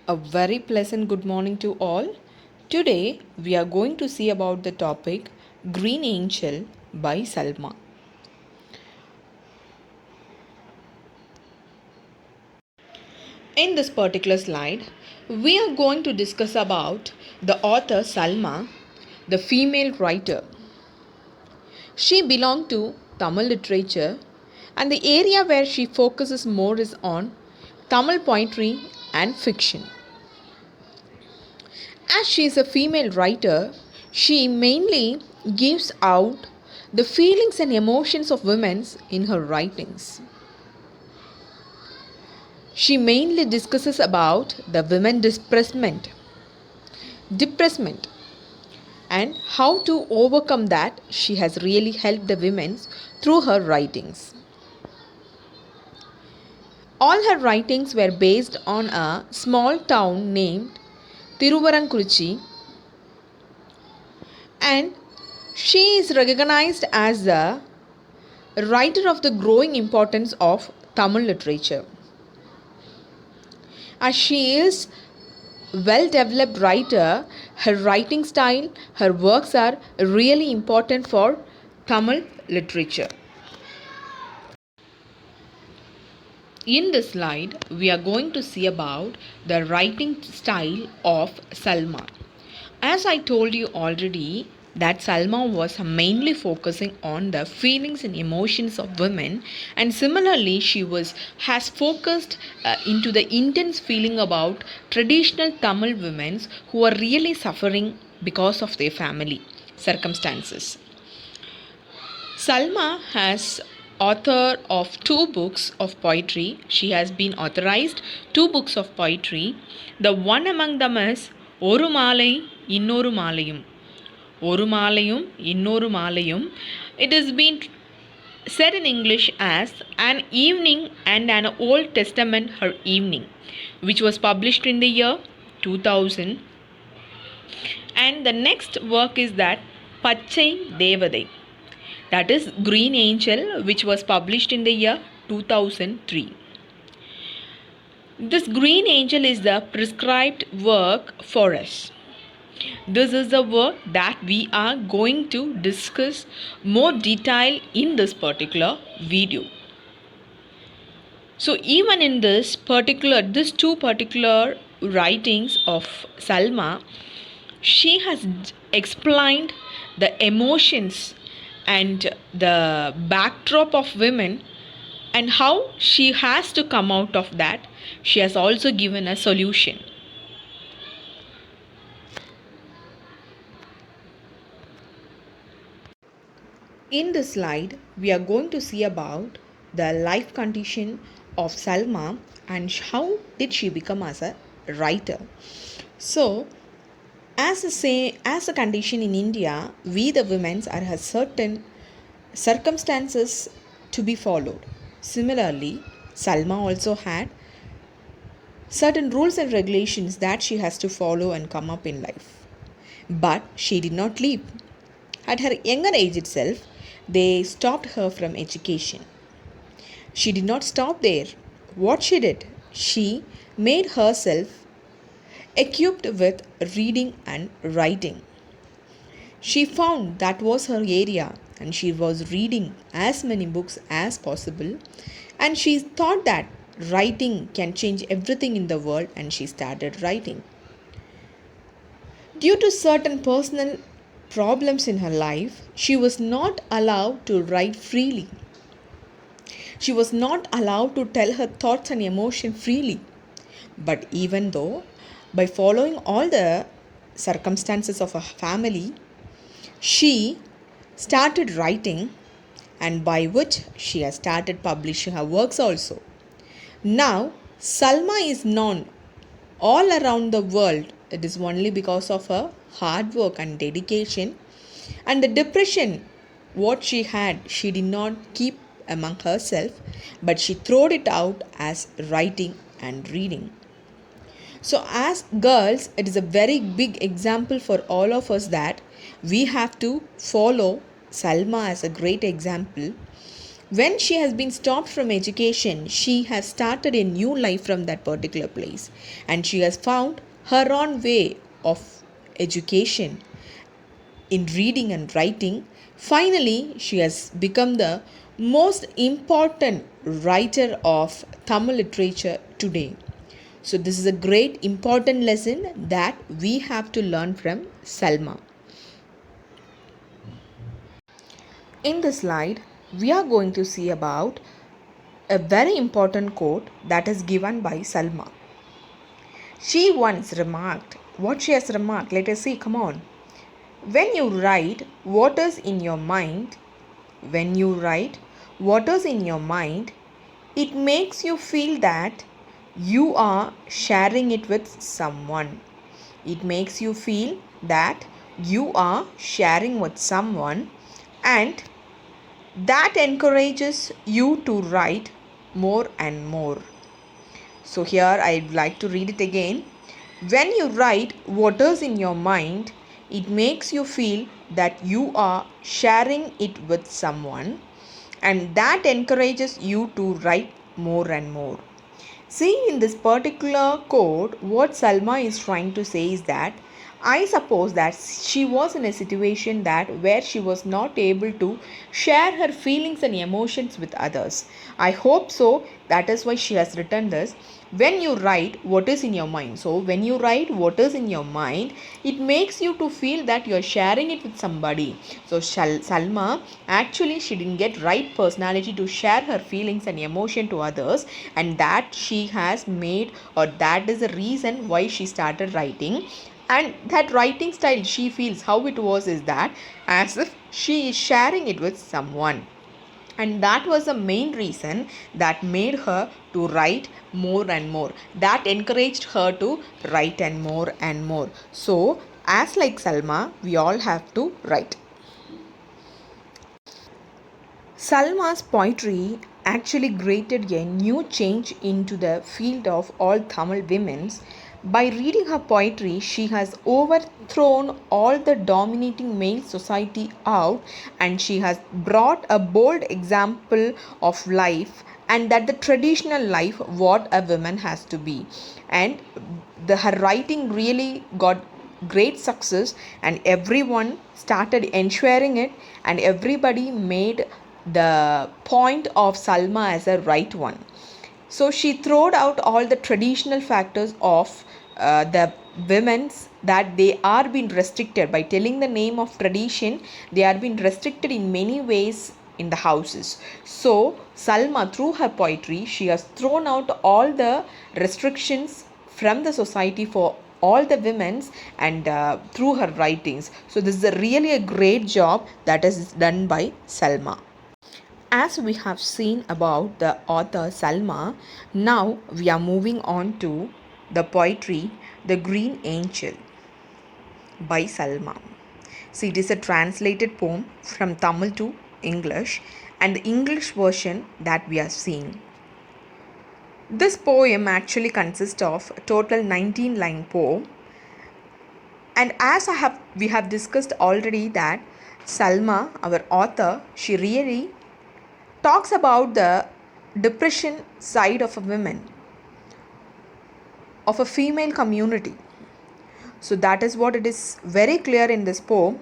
A very pleasant good morning to all. Today we are going to see about the topic Green Angel by Salma. In this particular slide, we are going to discuss about the author Salma, the female writer. She belonged to Tamil literature and the area where she focuses more is on Tamil poetry and fiction. As she is a female writer, she mainly gives out the feelings and emotions of women in her writings. She mainly discusses about the women depressment and how to overcome that. She has really helped the women through her writings. All her writings were based on a small town named Tiruvarankuruchi, and she is recognized as the writer of the growing importance of Tamil literature. As she is well developed writer, her writing style, her works are really important for Tamil literature. In this slide, we are going to see about the writing style of Salma. As I told you already, that Salma was mainly focusing on the feelings and emotions of women, and similarly she has focused into the intense feeling about traditional Tamil women who are really suffering because of their family circumstances. Salma has author of two books of poetry. She has been authorized two books of poetry. The one among them is Oru Malai Innoru Malayum. Oru Malayum Innoru Malayum. It has been said in English as An Evening and an Old Testament Her Evening, which was published in the year 2000. And the next work is that Pachai Devadai, that is Green Angel, which was published in the year 2003. This Green Angel is the prescribed work for us. This is the work that we are going to discuss more detail in this particular video. So even in these two particular writings of Salma, she has explained the emotions and the backdrop of women and how she has to come out of that. She has also given a solution. In this slide, we are going to see about the life condition of Salma and how did she become as a writer. So, as a condition in India, we the women are certain circumstances to be followed. Similarly, Salma also had certain rules and regulations that she has to follow and come up in life. But she did not leave. At her younger age itself, they stopped her from education. She did not stop there. What she did? She made herself equipped with reading and writing. She found that was her area and she was reading as many books as possible, and she thought that writing can change everything in the world, and she started writing. Due to certain personal problems in her life, she was not allowed to write freely. She was not allowed to tell her thoughts and emotions freely. But even though, by following all the circumstances of her family, she started writing, and by which she has started publishing her works also. Now, Salma is known all around the world. It is only because of her hard work and dedication, and the depression what she had, she did not keep among herself, but she threw it out as writing and reading. So as girls, it is a very big example for all of us that we have to follow Salma as a great example. When she has been stopped from education, she has started a new life from that particular place, and she has found her own way of education in reading and writing. Finally, she has become the most important writer of Tamil literature today. So, this is a great important lesson that we have to learn from Salma. In this slide, we are going to see about a very important quote that is given by Salma. She once remarked, what she has remarked, let us see, come on. When you write what is in your mind, when you write what is in your mind, it makes you feel that you are sharing it with someone. It makes you feel that you are sharing with someone, and that encourages you to write more and more. So here I'd like to read it again. When you write what is in your mind, it makes you feel that you are sharing it with someone, and that encourages you to write more and more. See, in this particular quote, what Salma is trying to say is that I suppose that she was in a situation that where she was not able to share her feelings and emotions with others. I hope so. That is why she has written this. When you write what is in your mind, so when you write what is in your mind, it makes you to feel that you are sharing it with somebody. So Salma, actually she didn't get right personality to share her feelings and emotion to others, and that she has made, or that is the reason why she started writing. And that writing style, she feels how it was is that as if she is sharing it with someone, and that was the main reason that made her to write more and more, that encouraged her to write and more. So as like Salma, we all have to write. Salma's poetry actually created a new change into the field of all Tamil women. By reading her poetry, she has overthrown all the dominating male society out, and she has brought a bold example of life, and that the traditional life what a woman has to be. And her writing really got great success, and everyone started ensuring it, and everybody made the point of Salma as a right one. So she throwed out all the traditional factors of the women's, that they are being restricted by telling the name of tradition. They are being restricted in many ways in the houses. So Salma, through her poetry, she has thrown out all the restrictions from the society for all the women's, and through her writings. So this is really a great job that is done by Salma. As we have seen about the author Salma, now we are moving on to the poetry The Green Angel by Salma. See, it is a translated poem from Tamil to English, and the English version that we are seeing. This poem actually consists of a total 19-line poem, and as we have discussed already that Salma, our author, she really talks about the depression side of a woman, of a female community. So that is what it is very clear in this poem,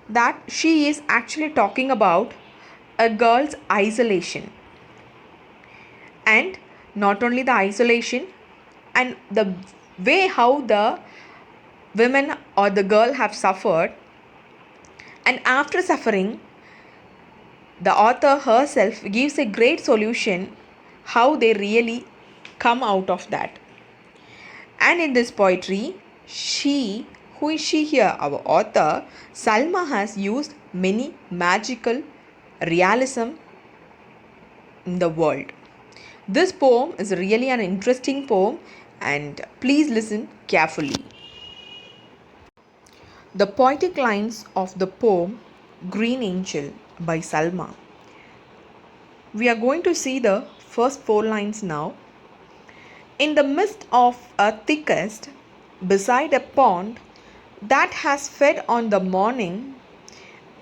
that she is actually talking about a girl's isolation, and not only the isolation, and the way how the women or the girl have suffered, and after suffering, the author herself gives a great solution how they really come out of that. And in this poetry, who is she here? Our author, Salma, has used many magical realism in the world. This poem is really an interesting poem, and please listen carefully. The poetic lines of the poem Green Angel by Salma. We are going to see the first 4 lines now. In the midst of a thickest, beside a pond that has fed on the morning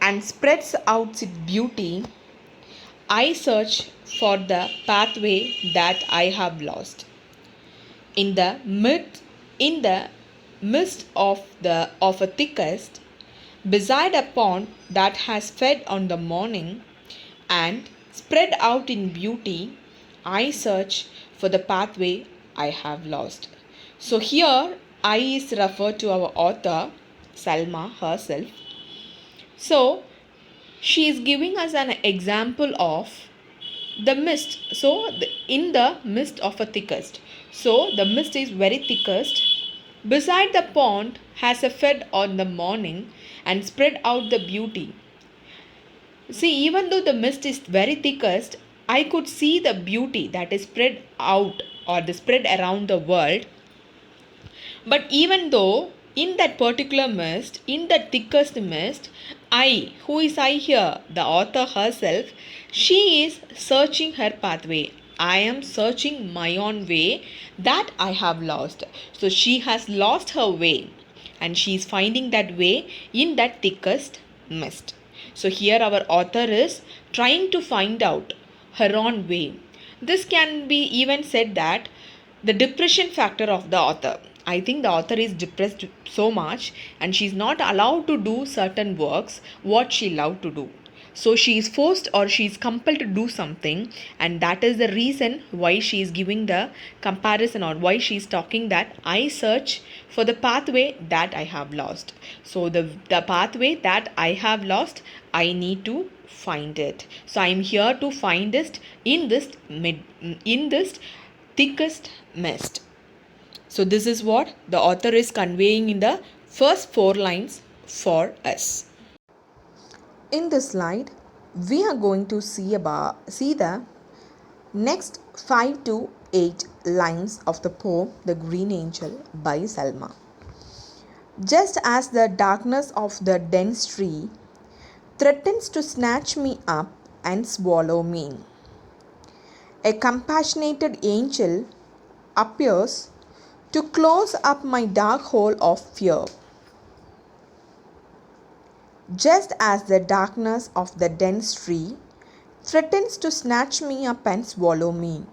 and spreads out its beauty, I search for the pathway that I have lost. In the midst of a thickest, beside a pond that has fed on the morning and spread out in beauty, I search for the pathway I have lost. So here I is referred to our author Salma herself. So she is giving us an example of the mist. So in the midst of a thickest, so the mist is very thickest, beside the pond has a fed on the morning and spread out the beauty. See, even though the mist is very thickest, I could see the beauty that is spread out or the spread around the world. But even though in that particular mist, in that thickest mist, I, who is I here? The author herself, she is searching her pathway. I am searching my own way that I have lost. So she has lost her way and she is finding that way in that thickest mist. So here our author is trying to find out her own way. This can be even said that the depression factor of the author. I think the author is depressed so much and she is not allowed to do certain works what she loved to do. So she is forced or she is compelled to do something, and that is the reason why she is giving the comparison or why she is talking that I search for the pathway that I have lost. So the pathway that I have lost, I need to find it. So I am here to find it in this thickest mist. So this is what the author is conveying in the first 4 lines for us. In this slide, we are going to see the next 5 to 8 lines of the poem The Green Angel by Salma. Just as the darkness of the dense tree threatens to snatch me up and swallow me, a compassionated angel appears to close up my dark hole of fear. Just as the darkness of the dense tree threatens to snatch me up and swallow me.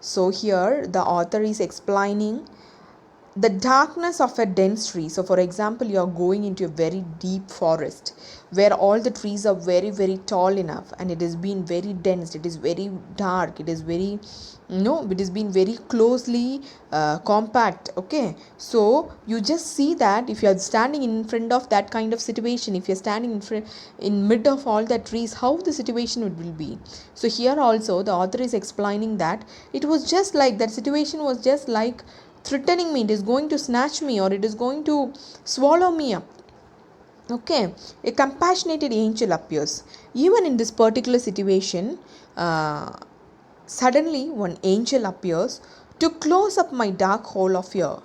So here the author is explaining the darkness of a dense tree. So for example, you are going into a very deep forest where all the trees are very very tall enough and it has been very dense, it is very dark, it is very it has been very closely compact. Okay, so you just see that if you are standing in front of that kind of situation, if you are standing in mid of all the trees, how the situation will be. So here also the author is explaining that it was just like that situation was just like threatening me, it is going to snatch me or it is going to swallow me up. Okay, a compassionated angel appears. Even in this particular situation, suddenly one angel appears to close up my dark hole of fear.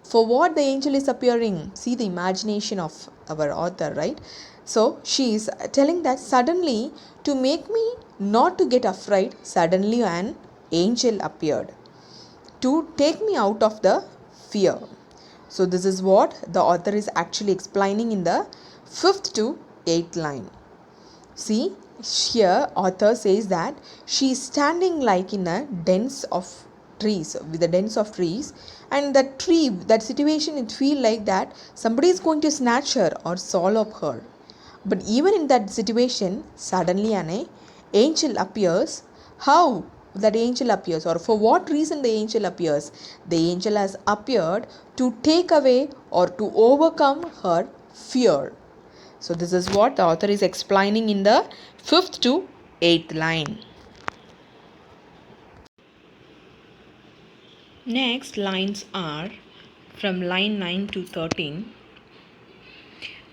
For what the angel is appearing? See the imagination of our author, right? So she is telling that suddenly, to make me not to get afraid, suddenly an angel appeared to take me out of the fear. So this is what the author is actually explaining in the 5th to 8th line. See, here author says that she is standing like in a dense of trees, with a dense of trees, and that tree, that situation, it feel like that somebody is going to snatch her or swallow up her. But even in that situation, suddenly an angel appears. How that angel appears, or for what reason the angel appears? The angel has appeared to take away or to overcome her fear. So this is what the author is explaining in the 5th to 8th line. Next lines are from line 9 to 13.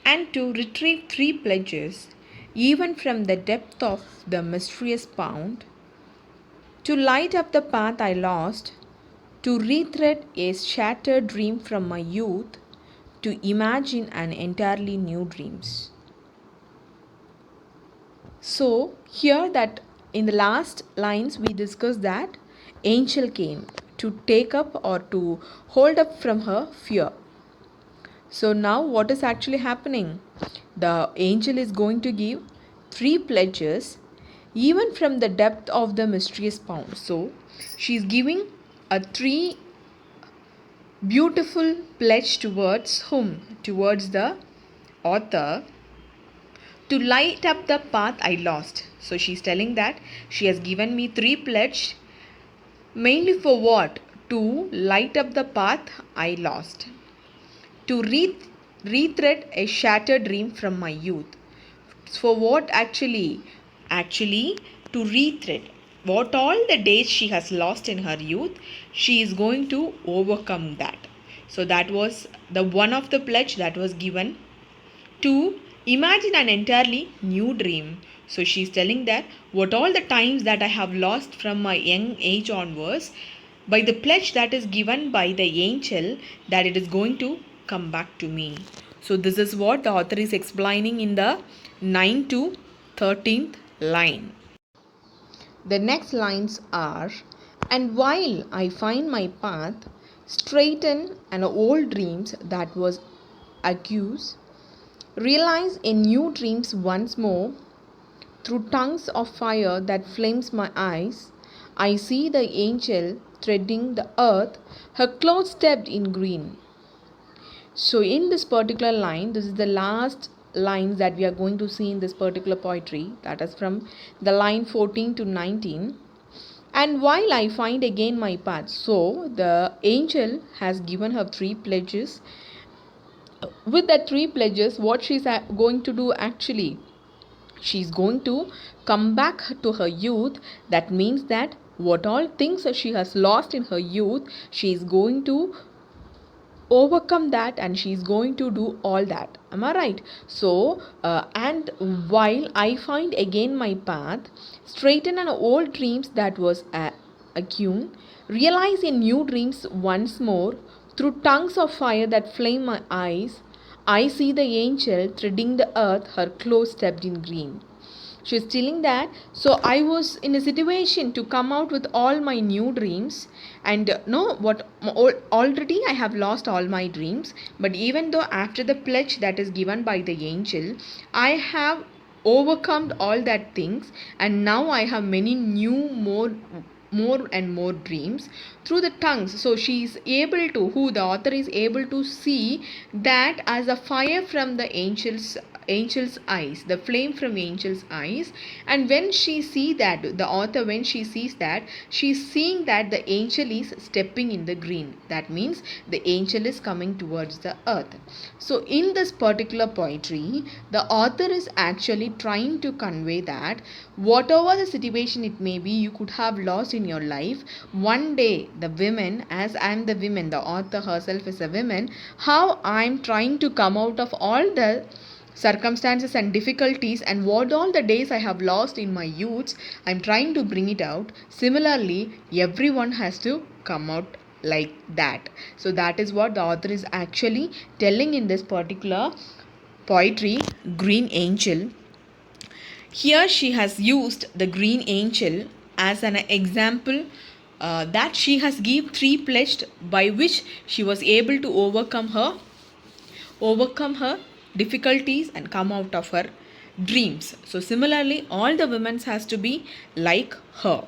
And to retrieve 3 pledges, even from the depth of the mysterious pond, to light up the path I lost, to rethread a shattered dream from my youth, to imagine an entirely new dreams. So here that in the last lines we discussed that angel came to take up or to hold up from her fear. So now what is actually happening? The angel is going to give 3 pledges, even from the depth of the mysterious pond. So she's giving a three beautiful pledge towards whom? Towards the author, to light up the path I lost. So she's telling that she has given me three pledge, mainly for what? To light up the path I lost, to rethread a shattered dream from my youth. For what actually? Actually, to rethread what all the days she has lost in her youth, she is going to overcome that. So that was the one of the pledge that was given, to imagine an entirely new dream. So she's telling that what all the times that I have lost from my young age onwards, by the pledge that is given by the angel, that it is going to come back to me. So this is what the author is explaining in the 9 to 13th line. The next lines are, and while I find my path, straighten and old dreams that was accused, realize in new dreams once more, through tongues of fire that flames my eyes, I see the angel treading the earth, her clothes stepped in green. So in this particular line, this is the last lines that we are going to see in this particular poetry, that is from the line 14 to 19. And while I find again my path, so the angel has given her three pledges. With that three pledges, what she's going to do actually, she's going to come back to her youth. That means that what all things she has lost in her youth, she is going to overcome that, and she's going to do all that. Am I right? So and while I find again my path, straighten an old dreams that was accune, realize in new dreams once more, through tongues of fire that flame my eyes, I see the angel treading the earth, her clothes stepped in green. She's telling that, so I was in a situation to come out with all my new dreams, and no, what already I have lost all my dreams, but even though after the pledge that is given by the angel, I have overcome all that things, and now I have many new more and more dreams through the tongues. So she is able to, who the author is able to see that as a fire from the angel's eyes, the flame from angel's eyes. And when she see that, the author, when she sees that, she is seeing that the angel is stepping in the green. That means the angel is coming towards the earth. So in this particular poetry, the author is actually trying to convey that whatever the situation it may be, you could have lost in your life, one day the women, as I am the women, the author herself is a woman, how I am trying to come out of all the circumstances and difficulties, and what all the days I have lost in my youths, I am trying to bring it out. Similarly, everyone has to come out like that. So that is what the author is actually telling in this particular poetry, Green Angel. Here she has used the green angel as an example, that she has give three pledged, by which she was able to overcome her difficulties and come out of her dreams. So similarly, all the women has to be like her.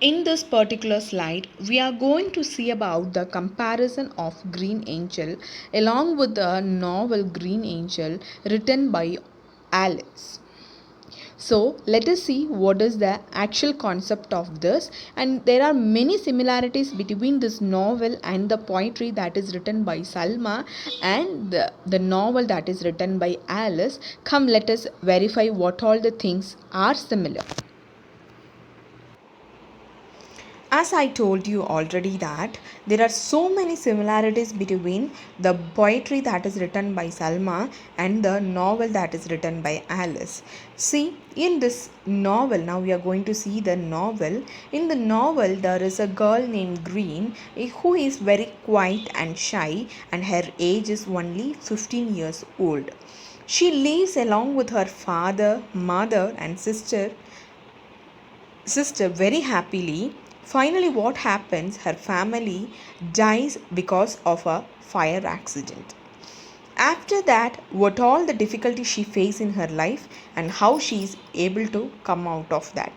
In this particular slide, we are going to see about the comparison of Green Angel along with the novel Green Angel written by Alice. So let us see what is the actual concept of this, and there are many similarities between this novel and the poetry that is written by Salma and the novel that is written by Alice. Come, let us verify what all the things are similar. As I told you already that there are so many similarities between the poetry that is written by Salma and the novel that is written by Alice. See, in this novel, now we are going to see the novel. In the novel, there is a girl named Green who is very quiet and shy, and her age is only 15 years old. She lives along with her father, mother, and sister very happily. Finally, what happens? Her family dies because of a fire accident. After that, what all the difficulties she faced in her life and how she is able to come out of that.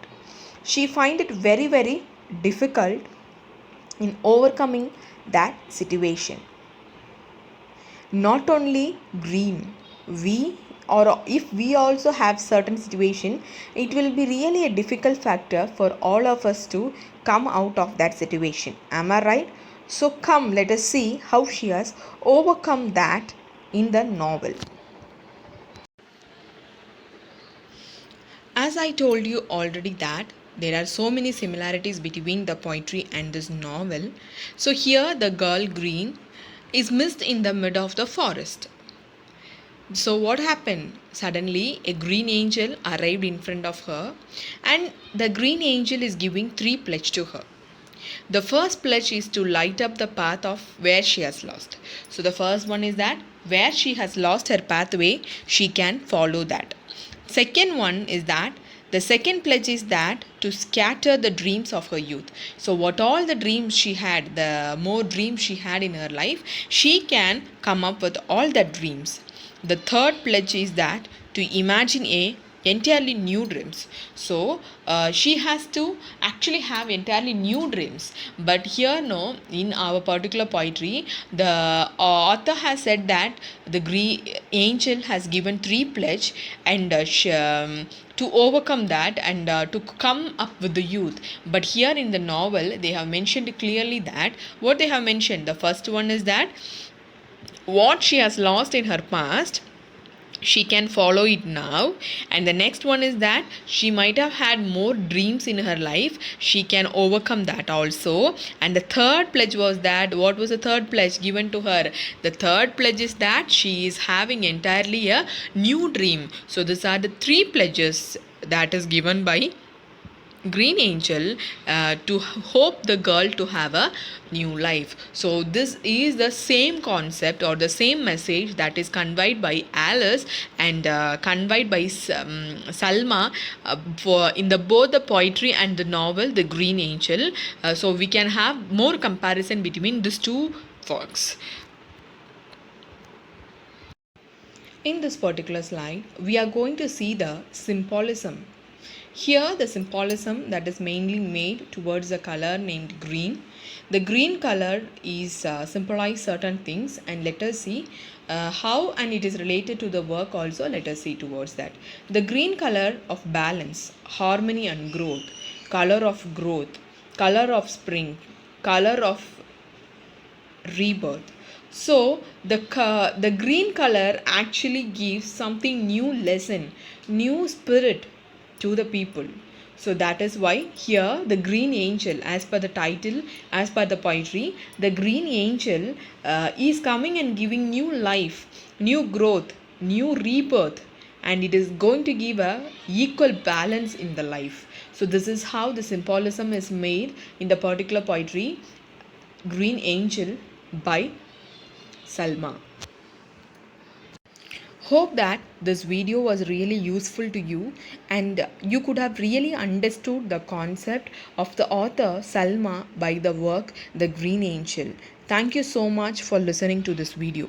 She find it very very difficult in overcoming that situation. Not only green, we or if we also have certain situation, it will be really a difficult factor for all of us to come out of that situation. Am I right? So come, let us see how she has overcome that in the novel. As I told you already that there are so many similarities between the poetry and this novel. So here the girl Green is missed in the mid of the forest. So what happened? Suddenly a green angel arrived in front of her, and the green angel is giving three pledges to her. The first pledge is to light up the path of where she has lost. So the first one is that where she has lost her pathway, she can follow that. Second one is that the second pledge is that to scatter the dreams of her youth. So what all the dreams she had, the more dreams she had in her life, she can come up with all the dreams. The third pledge is that to imagine a entirely new dreams. So she has to actually have entirely new dreams. But here no, in our particular poetry, the author has said that the angel has given three pledge, and to overcome that and to come up with the youth. But here in the novel they have mentioned clearly that what they have mentioned, the first one is that what she has lost in her past, she can follow it now. And the next one is that she might have had more dreams in her life, she can overcome that also. And the third pledge was that, what was the third pledge given to her? The third pledge is that she is having entirely a new dream. So these are the three pledges that is given by green angel to hope the girl to have a new life. So this is the same concept or the same message that is conveyed by Alice and conveyed by Salma for in the both the poetry and the novel the green angel. So we can have more comparison between these two works. In this particular slide, we are going to see the symbolism. Here, the symbolism that is mainly made towards a color named green. The green color is symbolize certain things, and let us see how and it is related to the work also. Let us see towards that. The green color of balance, harmony and growth, color of growth, color of spring, color of rebirth. So the green color actually gives something new lesson, new spirit to the people. So that is why here the green angel, as per the title, as per the poetry, the green angel is coming and giving new life, new growth, new rebirth, and it is going to give a equal balance in the life. So this is how the symbolism is made in the particular poetry Green Angel by Salma. Hope that this video was really useful to you and you could have really understood the concept of the author Salma by the work The Green Angel. Thank you so much for listening to this video.